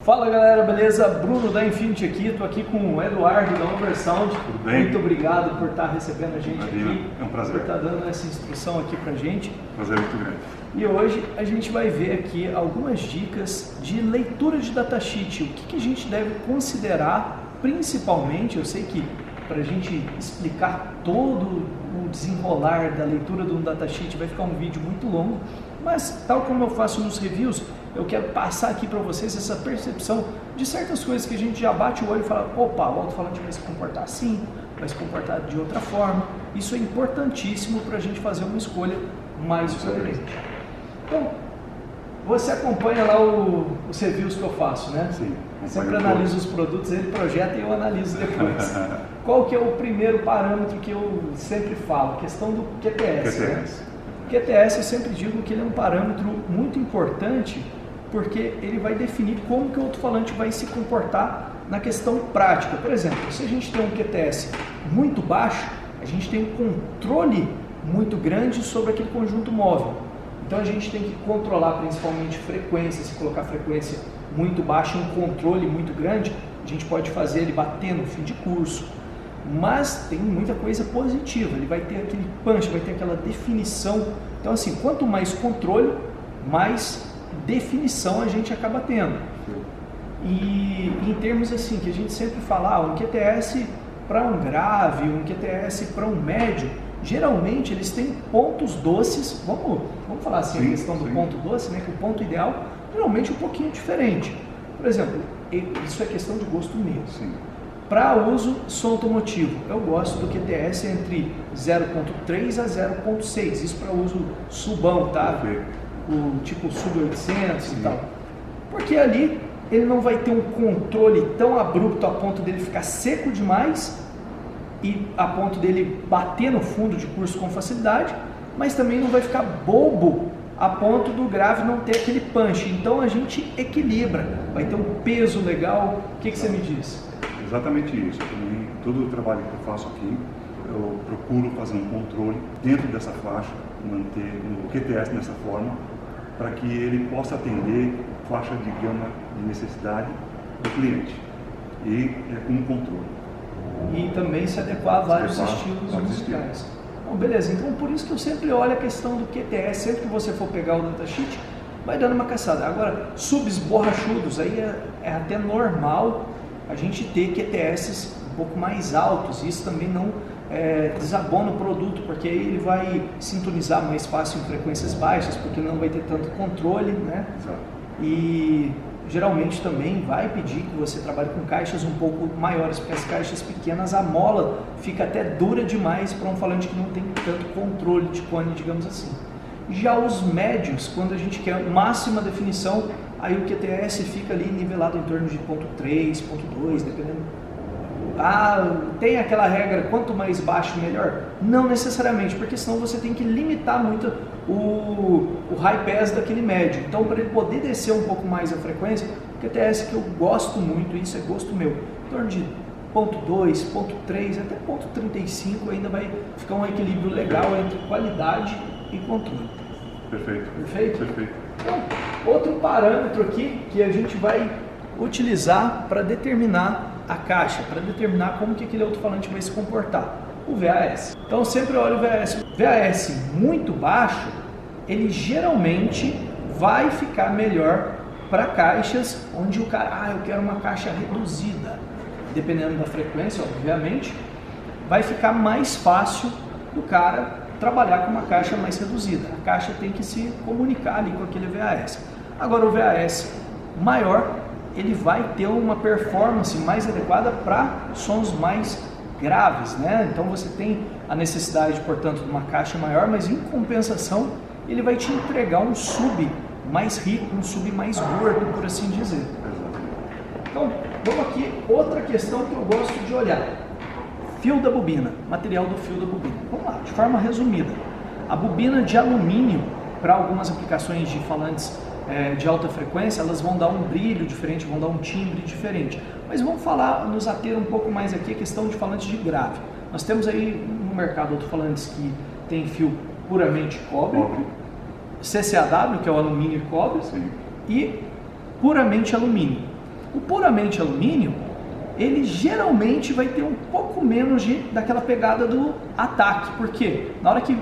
Fala galera, beleza? Bruno da Infinity aqui, estou aqui com o Eduardo da Oversound. Tudo bem? Muito obrigado por estar recebendo a gente Maravilha. aqui. É um prazer. Por estar dando essa instrução aqui pra gente. Prazer muito grande. E hoje a gente vai ver aqui algumas dicas de leitura de datasheet. O que a gente deve considerar, principalmente, eu sei que para a gente explicar todo o desenrolar da leitura de um datasheet vai ficar um vídeo muito longo, mas tal como eu faço nos reviews, eu quero passar aqui para vocês essa percepção de certas coisas que a gente já bate o olho e fala, opa, o alto-falante vai se comportar assim, vai se comportar de outra forma. Isso é importantíssimo para a gente fazer uma escolha mais coerente. Então, você acompanha lá os reviews que eu faço, né? Sim. Sempre analiso os produtos, ele projeta e eu analiso depois. Qual que é o primeiro parâmetro que eu sempre falo? A questão do QTS. Né? O QTS eu sempre digo que ele é um parâmetro muito importante porque ele vai definir como que o alto-falante vai se comportar na questão prática. Por exemplo, se a gente tem um QTS muito baixo, a gente tem um controle muito grande sobre aquele conjunto móvel. Então a gente tem que controlar principalmente frequência. Se colocar frequência muito baixa e um controle muito grande, a gente pode fazer ele bater no fim de curso. Mas tem muita coisa positiva, ele vai ter aquele punch, vai ter aquela definição. Então assim, quanto mais controle, mais definição a gente acaba tendo. E em termos assim, que a gente sempre fala, um QTS para um grave, um QTS para um médio, geralmente eles têm pontos doces, vamos falar assim, a questão do ponto doce, né, que o ponto ideal geralmente é um pouquinho diferente. Por exemplo, isso é questão de gosto meu. Para uso som automotivo, eu gosto do QTS entre 0.3 a 0.6, isso para uso subão, tá? O tipo sub 800 e tal. Porque ali ele não vai ter um controle tão abrupto a ponto dele ficar seco demais e a ponto dele bater no fundo de curso com facilidade, mas também não vai ficar bobo a ponto do grave não ter aquele punch. Então a gente equilibra, vai ter um peso legal. O que você me diz? Exatamente isso. Também, todo o trabalho que eu faço aqui, eu procuro fazer um controle dentro dessa faixa, manter o QTS dessa forma, para que ele possa atender faixa de gama de necessidade do cliente e com um controle. E também se adequar a vários estilos musicais. Bom, beleza, então por isso que eu sempre olho a questão do QTS, sempre que você for pegar o datasheet, vai dando uma caçada. Agora, subs borrachudos, aí é até normal a gente ter QTS um pouco mais altos, isso também não desabona o produto, porque aí ele vai sintonizar mais fácil em frequências baixas, porque não vai ter tanto controle, né? Exato. E geralmente também vai pedir que você trabalhe com caixas um pouco maiores, porque as caixas pequenas, a mola fica até dura demais para um falante que não tem tanto controle de cone, digamos assim. Já os médios, quando a gente quer máxima definição, aí o QTS fica ali nivelado em torno de 0.3, 0.2, dependendo. Tem aquela regra, quanto mais baixo melhor? Não necessariamente, porque senão você tem que limitar muito o high pass daquele médio. Então, para ele poder descer um pouco mais a frequência, o QTS que eu gosto muito, isso é gosto meu, em torno de 0.2, 0.3 até 0.35 ainda vai ficar um equilíbrio legal entre qualidade e controle. Perfeito. Perfeito? Perfeito. Então, outro parâmetro aqui que a gente vai utilizar para determinar a caixa, para determinar como que aquele alto-falante vai se comportar, o VAS. Então sempre olha o VAS. VAS muito baixo, ele geralmente vai ficar melhor para caixas onde o cara, eu quero uma caixa reduzida, dependendo da frequência, obviamente, vai ficar mais fácil do cara trabalhar com uma caixa mais reduzida. A caixa tem que se comunicar ali com aquele VAS. Agora o VAS maior, ele vai ter uma performance mais adequada para sons mais graves, né? Então você tem a necessidade, portanto, de uma caixa maior, mas em compensação ele vai te entregar um sub mais rico, um sub mais gordo, por assim dizer. Então, vamos aqui, outra questão que eu gosto de olhar. Fio da bobina, material do fio da bobina. Vamos lá, de forma resumida. A bobina de alumínio, para algumas aplicações de falantes de alta frequência, elas vão dar um brilho diferente, vão dar um timbre diferente. Mas vamos nos ater um pouco mais aqui a questão de falantes de grave. Nós temos aí no mercado alto-falantes que tem fio puramente cobre, CCAW, que é o alumínio e cobre, e puramente alumínio. O puramente alumínio, ele geralmente vai ter um pouco menos daquela pegada do ataque, porque na hora que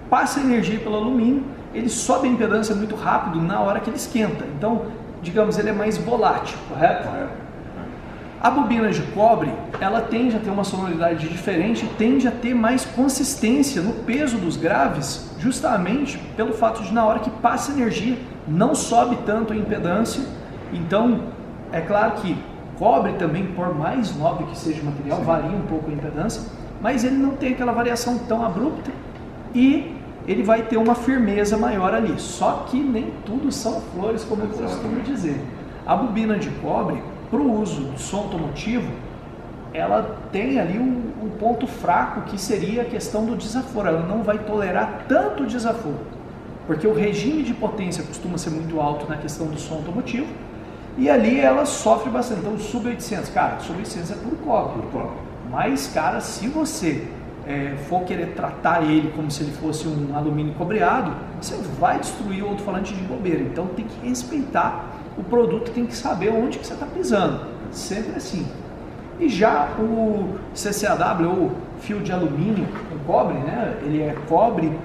passa energia pelo alumínio, ele sobe a impedância muito rápido na hora que ele esquenta. Então, digamos, ele é mais volátil, correto? A bobina de cobre, ela tende a ter uma sonoridade diferente, tende a ter mais consistência no peso dos graves, justamente pelo fato de na hora que passa energia, não sobe tanto a impedância. Então, é claro que cobre também, por mais nobre que seja o material, varia um pouco a impedância, mas ele não tem aquela variação tão abrupta e ele vai ter uma firmeza maior ali. Só que nem tudo são flores, como eu costumo dizer. A bobina de cobre, para o uso do som automotivo, ela tem ali um ponto fraco, que seria a questão do desaforo. Ela não vai tolerar tanto desaforo, porque o regime de potência costuma ser muito alto na questão do som automotivo, e ali ela sofre bastante. Então o sub-800, cara, sub-800 é puro cobre. Mas, cara, se você for querer tratar ele como se ele fosse um alumínio cobreado, você vai destruir o alto-falante de bobeira. Então tem que respeitar o produto, tem que saber onde que você está pisando, sempre assim. E já o CCAW, ou fio de alumínio com cobre, né? Ele é cobre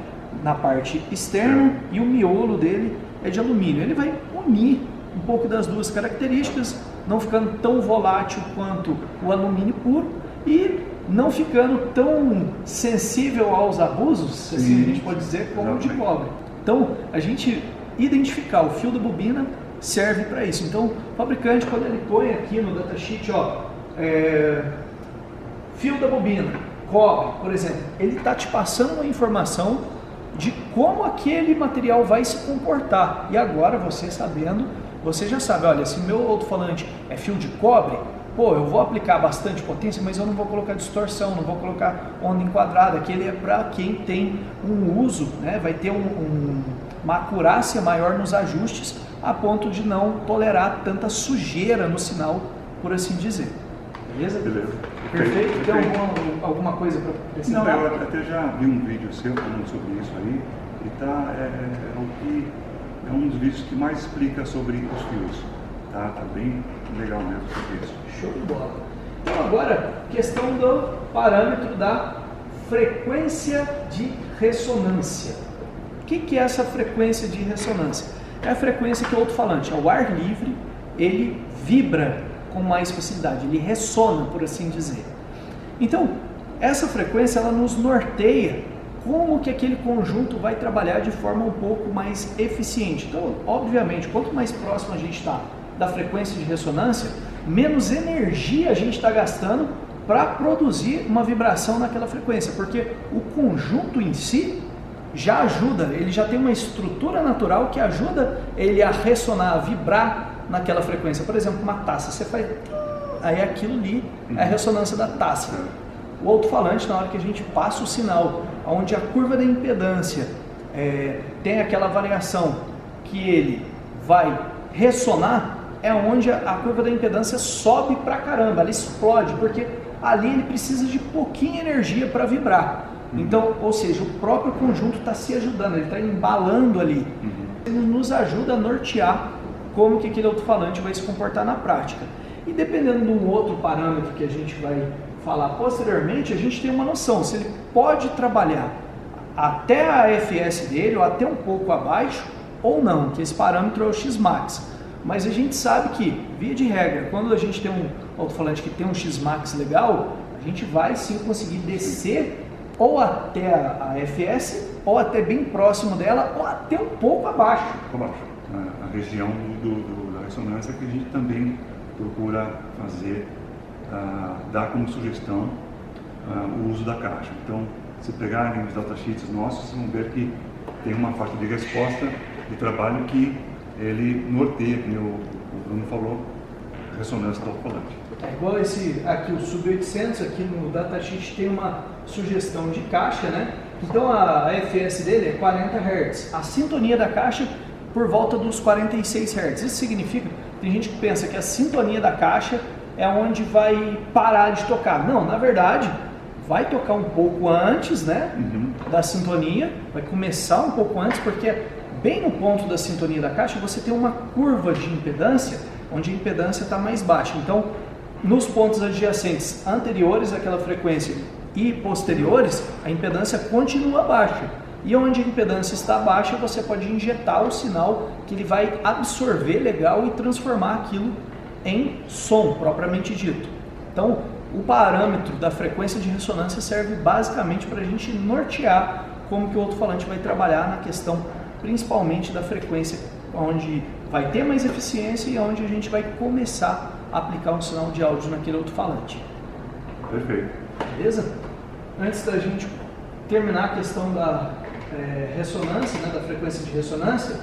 na parte externa e o miolo dele é de alumínio. Ele vai unir um pouco das duas características, não ficando tão volátil quanto o alumínio puro e não ficando tão sensível aos abusos, se assim a gente pode dizer, como o de cobre. Então, a gente identificar o fio da bobina serve para isso. Então, o fabricante, quando ele põe aqui no datasheet, fio da bobina, cobre, por exemplo, ele está te passando uma informação de como aquele material vai se comportar. E agora, você sabendo, você já sabe, olha, se o meu alto-falante é fio de cobre, pô, eu vou aplicar bastante potência, mas eu não vou colocar distorção, não vou colocar onda enquadrada, que ele é para quem tem um uso, né, vai ter uma acurácia maior nos ajustes, a ponto de não tolerar tanta sujeira no sinal, por assim dizer. Beleza? Beleza. Perfeito? Tem alguma coisa para acrescentar? Não, eu até já vi um vídeo seu falando sobre isso aí, e é um dos vídeos que mais explica sobre os fios. Tá bem legal mesmo sobre isso. Show de bola. Então agora, questão do parâmetro da frequência de ressonância. O que é essa frequência de ressonância? É a frequência que o alto-falante, ao ar livre, ele vibra com mais facilidade, ele ressona, por assim dizer. Então, essa frequência, ela nos norteia como que aquele conjunto vai trabalhar de forma um pouco mais eficiente. Então, obviamente, quanto mais próximo a gente está da frequência de ressonância, menos energia a gente está gastando para produzir uma vibração naquela frequência, porque o conjunto em si já ajuda, ele já tem uma estrutura natural que ajuda ele a ressonar, a vibrar naquela frequência. Por exemplo, uma taça, você faz, aí aquilo ali é a ressonância da taça. O alto-falante, na hora que a gente passa o sinal, onde a curva da impedância tem aquela variação que ele vai ressonar, é onde a curva da impedância sobe pra caramba, ela explode, porque ali ele precisa de pouquinha energia para vibrar. Então, ou seja, o próprio conjunto está se ajudando, ele está embalando ali. Ele nos ajuda a nortear como que aquele alto-falante vai se comportar na prática. E dependendo de um outro parâmetro que a gente vai falar posteriormente, a gente tem uma noção se ele pode trabalhar até a FS dele, ou até um pouco abaixo, ou não, que esse parâmetro é o Xmax. Mas a gente sabe que, via de regra, quando a gente tem um alto-falante que tem um Xmax legal, a gente vai sim conseguir descer ou até a FS, ou até bem próximo dela, ou até um pouco abaixo. A região da ressonância que a gente também procura fazer, dar como sugestão o uso da caixa. Então, se pegarem os datasheets nossos, vocês vão ver que tem uma faixa de resposta de trabalho que ele norteia, que o Bruno falou, ressonância do alto-falante. É igual esse aqui, o sub-800, aqui no datasheet tem uma sugestão de caixa, né? Então a FS dele é 40 Hz. A sintonia da caixa por volta dos 46 Hz. Isso significa, tem gente que pensa que a sintonia da caixa é onde vai parar de tocar. Não, na verdade, vai tocar um pouco antes, né, da sintonia, vai começar um pouco antes, porque bem no ponto da sintonia da caixa você tem uma curva de impedância onde a impedância está mais baixa. Então, nos pontos adjacentes anteriores àquela frequência e posteriores, a impedância continua baixa. E onde a impedância está baixa, você pode injetar o sinal que ele vai absorver legal e transformar aquilo em som, propriamente dito. Então, o parâmetro da frequência de ressonância serve basicamente para a gente nortear como que o alto-falante vai trabalhar na questão, principalmente da frequência, onde vai ter mais eficiência e onde a gente vai começar a aplicar um sinal de áudio naquele alto-falante. Perfeito. Beleza? Antes da gente terminar a questão da ressonância, né, da frequência de ressonância,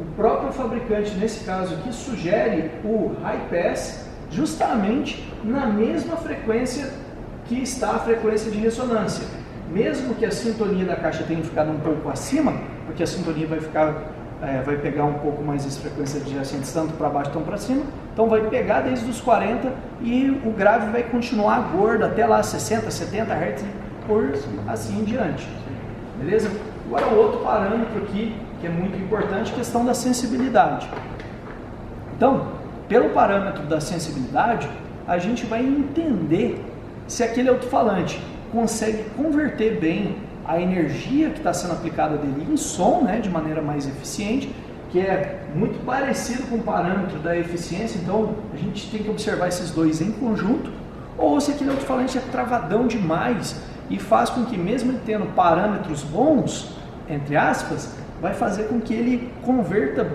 o próprio fabricante, nesse caso aqui, sugere o high pass justamente na mesma frequência que está a frequência de ressonância. Mesmo que a sintonia da caixa tenha ficado um pouco acima, porque a sintonia vai pegar um pouco mais as frequências adjacentes, tanto para baixo quanto para cima, então vai pegar desde os 40 e o grave vai continuar gordo até lá 60, 70 Hz por assim em diante. Beleza? Agora o outro parâmetro aqui, que é muito importante, a questão da sensibilidade. Então, pelo parâmetro da sensibilidade, a gente vai entender se aquele alto-falante consegue converter bem a energia que está sendo aplicada dele em som, né, de maneira mais eficiente, que é muito parecido com o parâmetro da eficiência. Então a gente tem que observar esses dois em conjunto, ou se aquele alto-falante é travadão demais e faz com que, mesmo ele tendo parâmetros bons, entre aspas, vai fazer com que ele converta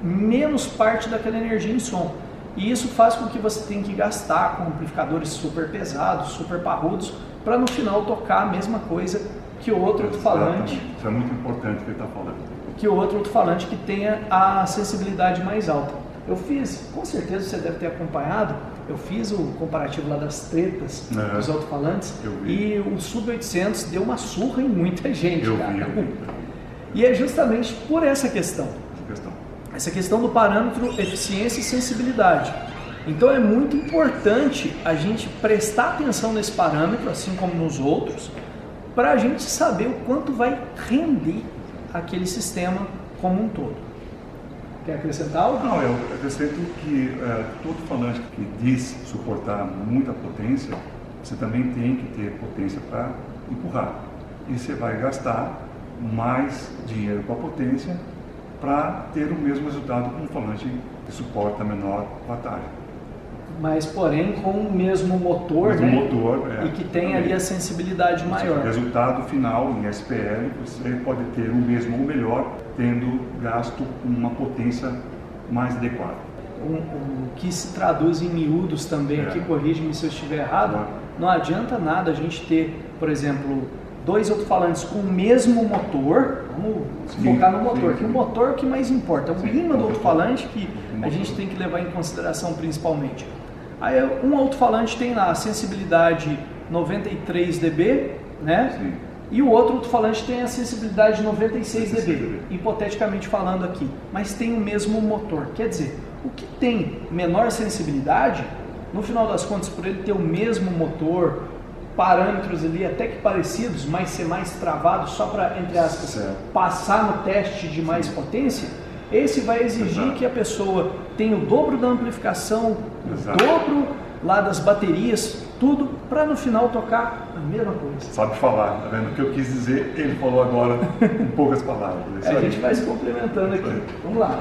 menos parte daquela energia em som. E isso faz com que você tenha que gastar com amplificadores super pesados, super parrudos, para no final tocar a mesma coisa que o outro alto-falante. Isso é muito importante que ele está falando. Que o outro alto-falante que tenha a sensibilidade mais alta. Eu fiz, com certeza você deve ter acompanhado, eu fiz o comparativo lá das tretas dos alto-falantes e o Sub-800 deu uma surra em muita gente, cara. E é justamente por essa questão. Essa questão do parâmetro eficiência e sensibilidade. Então é muito importante a gente prestar atenção nesse parâmetro, assim como nos outros, para a gente saber o quanto vai render aquele sistema como um todo. Quer acrescentar algo? Não, eu acrescento que todo falante que diz suportar muita potência, você também tem que ter potência para empurrar. E você vai gastar mais dinheiro com a potência para ter o mesmo resultado com um falante que suporta menor wattage. Mas, porém, com o mesmo motor, né? E que tem ali a sensibilidade maior. O resultado final em SPL, você pode ter o mesmo ou melhor, tendo gasto uma potência mais adequada. O que se traduz em miúdos também, aqui, corrige-me se eu estiver errado, não adianta nada a gente ter, por exemplo, dois alto-falantes com o mesmo motor. Vamos focar no motor, que o motor é o que mais importa, é o imã do alto-falante que a gente tem que levar em consideração principalmente. Aí um alto-falante tem lá a sensibilidade 93 dB, né? Sim. E o outro alto-falante tem a sensibilidade 96 dB, hipoteticamente falando aqui, mas tem o mesmo motor. Quer dizer, o que tem menor sensibilidade, no final das contas, por ele ter o mesmo motor, parâmetros ali até que parecidos, mas ser mais travado só para, entre aspas, passar no teste de mais potência, esse vai exigir que a pessoa tenha o dobro da amplificação, o dobro lá das baterias, tudo para no final tocar a mesma coisa. Sabe falar, tá vendo? O que eu quis dizer, ele falou agora em poucas palavras. A gente vai se complementando aqui. Vamos lá.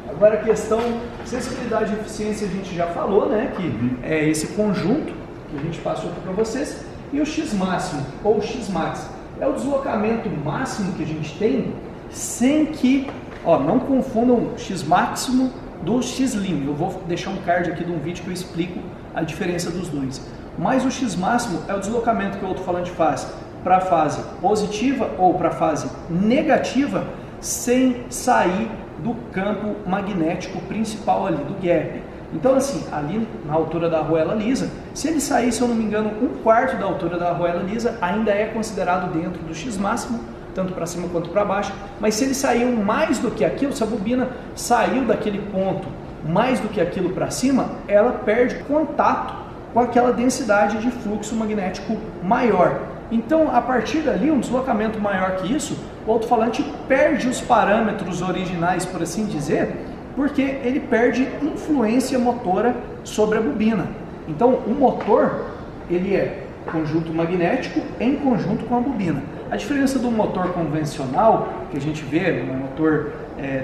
Agora a questão sensibilidade e eficiência a gente já falou, né? Que é esse conjunto que a gente passou aqui para vocês. E o X máximo ou X-max é o deslocamento máximo que a gente tem sem que, não confundam o X máximo do X lim. Eu vou deixar um card aqui de um vídeo que eu explico a diferença dos dois. Mas o X máximo é o deslocamento que o alto-falante faz para a fase positiva ou para a fase negativa sem sair do campo magnético principal ali, do gap. Então assim, ali na altura da arruela lisa, se ele sair, se eu não me engano, 1/4 da altura da arruela lisa, ainda é considerado dentro do X máximo, tanto para cima quanto para baixo. Mas se ele sair mais do que aquilo, se a bobina saiu daquele ponto mais do que aquilo para cima, ela perde contato com aquela densidade de fluxo magnético maior. Então, a partir dali, um deslocamento maior que isso, o alto-falante perde os parâmetros originais, por assim dizer, porque ele perde influência motora sobre a bobina. Então o motor, ele é conjunto magnético em conjunto com a bobina. A diferença do motor convencional, que a gente vê, um motor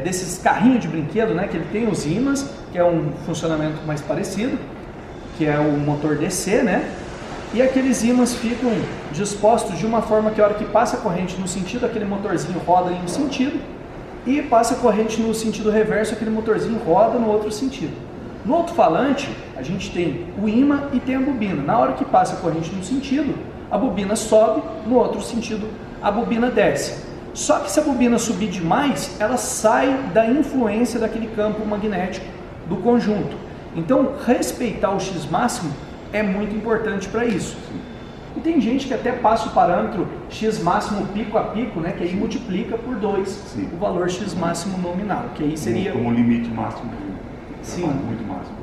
desses carrinhos de brinquedo, né, que ele tem os ímãs, que é um funcionamento mais parecido, que é o motor DC, né? E aqueles ímãs ficam dispostos de uma forma que a hora que passa a corrente no sentido, aquele motorzinho roda em um sentido, e passa a corrente no sentido reverso, aquele motorzinho roda no outro sentido. No alto-falante, a gente tem o ímã e tem a bobina. Na hora que passa a corrente no sentido, a bobina sobe, no outro sentido, a bobina desce. Só que se a bobina subir demais, ela sai da influência daquele campo magnético do conjunto. Então, respeitar o X máximo é muito importante para isso. E tem gente que até passa o parâmetro X máximo pico a pico, né, que aí multiplica por 2 o valor X máximo nominal, que aí seria... Como limite máximo. Sim. Muito máximo.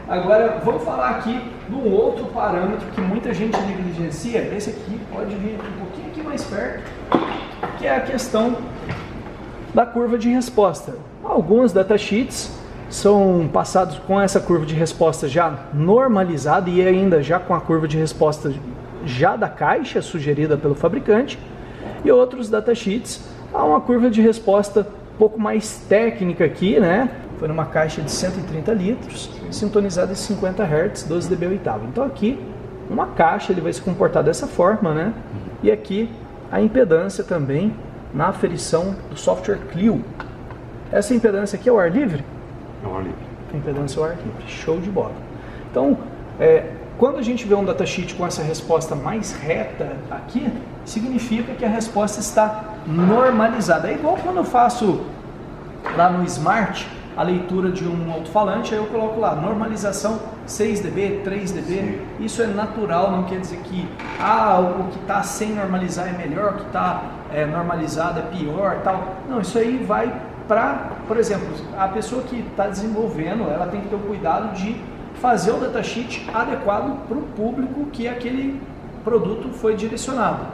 Agora, vamos falar aqui de um outro parâmetro que muita gente negligencia. Esse aqui pode vir um pouquinho aqui mais perto, que é a questão da curva de resposta. Alguns datasheets são passados com essa curva de resposta já normalizada e ainda já com a curva de resposta já da caixa sugerida pelo fabricante, e outros datasheets há uma curva de resposta um pouco mais técnica aqui, né? Foi numa caixa de 130 litros, sintonizada em 50 Hz, 12 dB oitava. Então aqui, uma caixa, ele vai se comportar dessa forma, né? E aqui a impedância também na aferição do software Clio. Essa impedância aqui é o ar livre? É o ar livre. A impedância é o ar livre, show de bola. Então, quando a gente vê um datasheet com essa resposta mais reta aqui, significa que a resposta está normalizada. É igual quando eu faço lá no Smart a leitura de um alto-falante, aí eu coloco lá, normalização 6 dB, 3 dB, sim. Isso é natural, não quer dizer que o que está sem normalizar é melhor, o que está normalizado é pior, tal. Não, isso aí vai para, por exemplo, a pessoa que está desenvolvendo, ela tem que ter o cuidado de fazer o datasheet adequado para o público que aquele produto foi direcionado.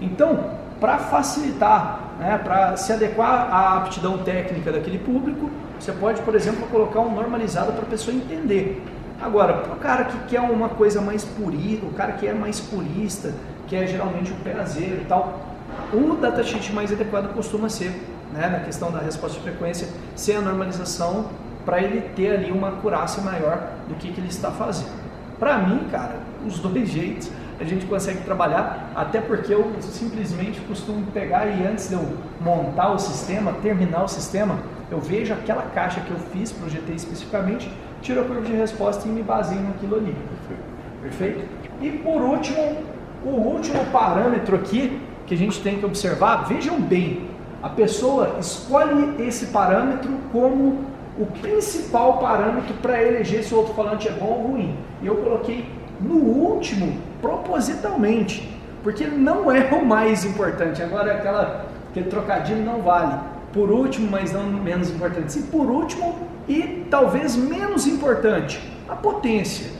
Então, para facilitar, né, para se adequar à aptidão técnica daquele público, você pode, por exemplo, colocar um normalizado para a pessoa entender. Agora, para o cara que quer uma coisa mais purista, o cara que é mais purista, que é geralmente um perazeiro e tal, o datasheet mais adequado costuma ser, né, na questão da resposta de frequência, ser a normalização para ele ter ali uma acurácia maior do que ele está fazendo. Para mim, cara, os dois jeitos a gente consegue trabalhar, até porque eu simplesmente costumo pegar e antes de eu montar o sistema, terminar o sistema, eu vejo aquela caixa que eu fiz, projetei especificamente, tiro a curva de resposta e me baseio naquilo ali. Perfeito? E por último, o último parâmetro aqui que a gente tem que observar, vejam bem, a pessoa escolhe esse parâmetro como o principal parâmetro para eleger se o alto-falante é bom ou ruim. E eu coloquei no último propositalmente, porque não é o mais importante. Agora aquele trocadilho não vale. Por último, mas não menos importante. Sim, por último e talvez menos importante, a potência.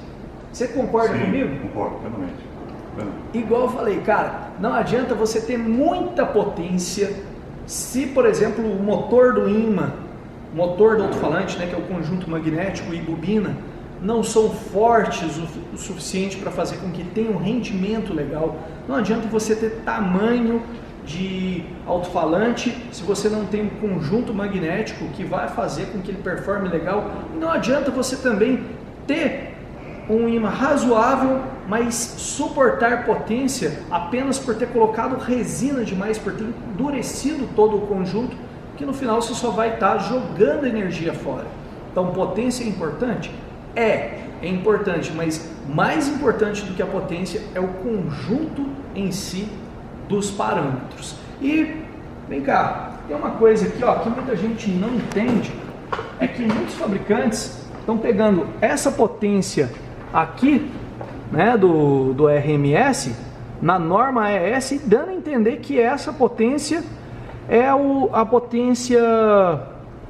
Você concorda comigo? Concordo, plenamente. Igual eu falei, cara, não adianta você ter muita potência se, por exemplo, o motor do ímã, motor do alto-falante, né, que é o conjunto magnético e bobina, não são fortes o suficiente para fazer com que tenha um rendimento legal. Não adianta você ter tamanho de alto-falante se você não tem um conjunto magnético que vai fazer com que ele performe legal. E não adianta você também ter um ímã razoável, mas suportar potência apenas por ter colocado resina demais, por ter endurecido todo o conjunto, que no final você só vai estar jogando energia fora. Então, potência é importante? É importante, mas mais importante do que a potência é o conjunto em si dos parâmetros. E, vem cá, tem uma coisa aqui que muita gente não entende, é que muitos fabricantes estão pegando essa potência aqui, né, do RMS, na norma ES, e dando a entender que essa potência é a potência...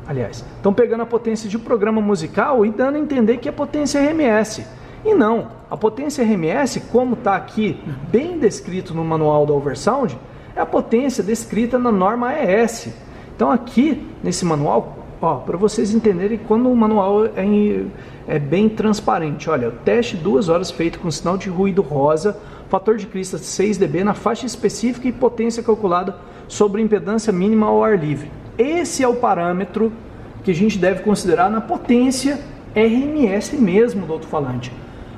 Aliás, estão pegando a potência de programa musical e dando a entender que é potência RMS. E não, a potência RMS, como está aqui bem descrito no manual da Oversound, é a potência descrita na norma ES. Então aqui, nesse manual, Ó, para vocês entenderem quando o manual é bem transparente. Olha, o teste 2 horas feito com sinal de ruído rosa, fator de crista 6 dB na faixa específica e potência calculada sobre impedância mínima ao ar livre. Esse é o parâmetro que a gente deve considerar na potência RMS mesmo do alto-falante.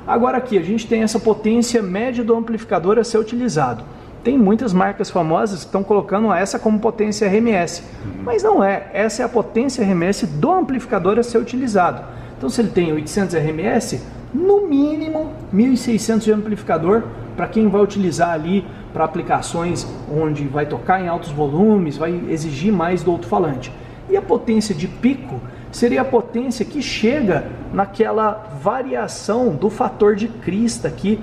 Agora aqui a gente tem essa potência média do amplificador a ser utilizado. Tem muitas marcas famosas que estão colocando essa como potência RMS, mas não é. Essa é a potência RMS do amplificador a ser utilizado. Então se ele tem 800 RMS, no mínimo 1600 de amplificador para quem vai utilizar ali para aplicações onde vai tocar em altos volumes, vai exigir mais do alto-falante. E a potência de pico seria a potência que chega naquela variação do fator de crista aqui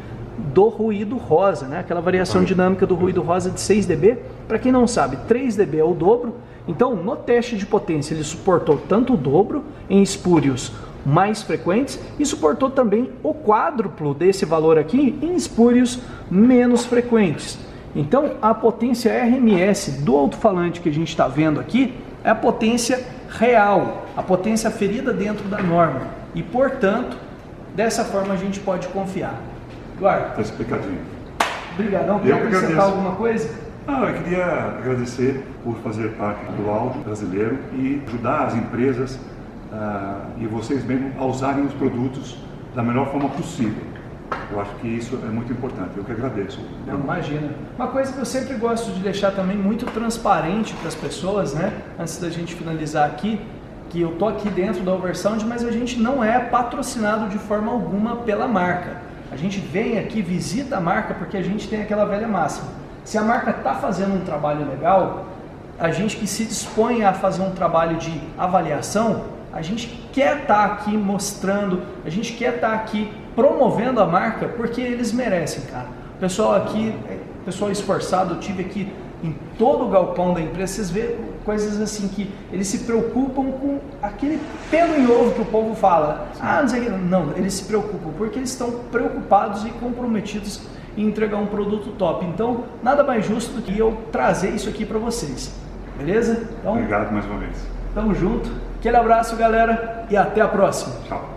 do ruído rosa, né? Aquela variação dinâmica do ruído rosa de 6 dB. Para quem não sabe, 3 dB é o dobro. Então, no teste de potência, ele suportou tanto o dobro em espúrios mais frequentes e suportou também o quádruplo desse valor aqui em espúrios menos frequentes. Então, a potência RMS do alto-falante que a gente está vendo aqui é a potência real, a potência aferida dentro da norma. E, portanto, dessa forma a gente pode confiar. Eduardo. Está explicadinho. Obrigadão. Quer acrescentar alguma coisa? Eu queria agradecer por fazer parte do áudio brasileiro e ajudar as empresas e vocês mesmos a usarem os produtos da melhor forma possível. Eu acho que isso é muito importante. Eu que agradeço. Não, imagina. Uma coisa que eu sempre gosto de deixar também muito transparente para as pessoas, né? Antes da gente finalizar aqui, que eu tô aqui dentro da Oversound, mas a gente não é patrocinado de forma alguma pela marca. A gente vem aqui, visita a marca porque a gente tem aquela velha máxima. Se a marca está fazendo um trabalho legal, a gente que se dispõe a fazer um trabalho de avaliação, a gente quer estar aqui mostrando, a gente quer estar aqui promovendo a marca porque eles merecem, cara. O pessoal aqui, pessoal esforçado, eu tive aqui em todo o galpão da empresa, vocês vê coisas assim que eles se preocupam com aquele pelo em ovo que o povo fala. Não sei o que. Não, eles se preocupam porque eles estão preocupados e comprometidos em entregar um produto top. Então, nada mais justo do que eu trazer isso aqui para vocês. Beleza? Então, obrigado mais uma vez. Tamo junto. Aquele abraço, galera, e até a próxima. Tchau.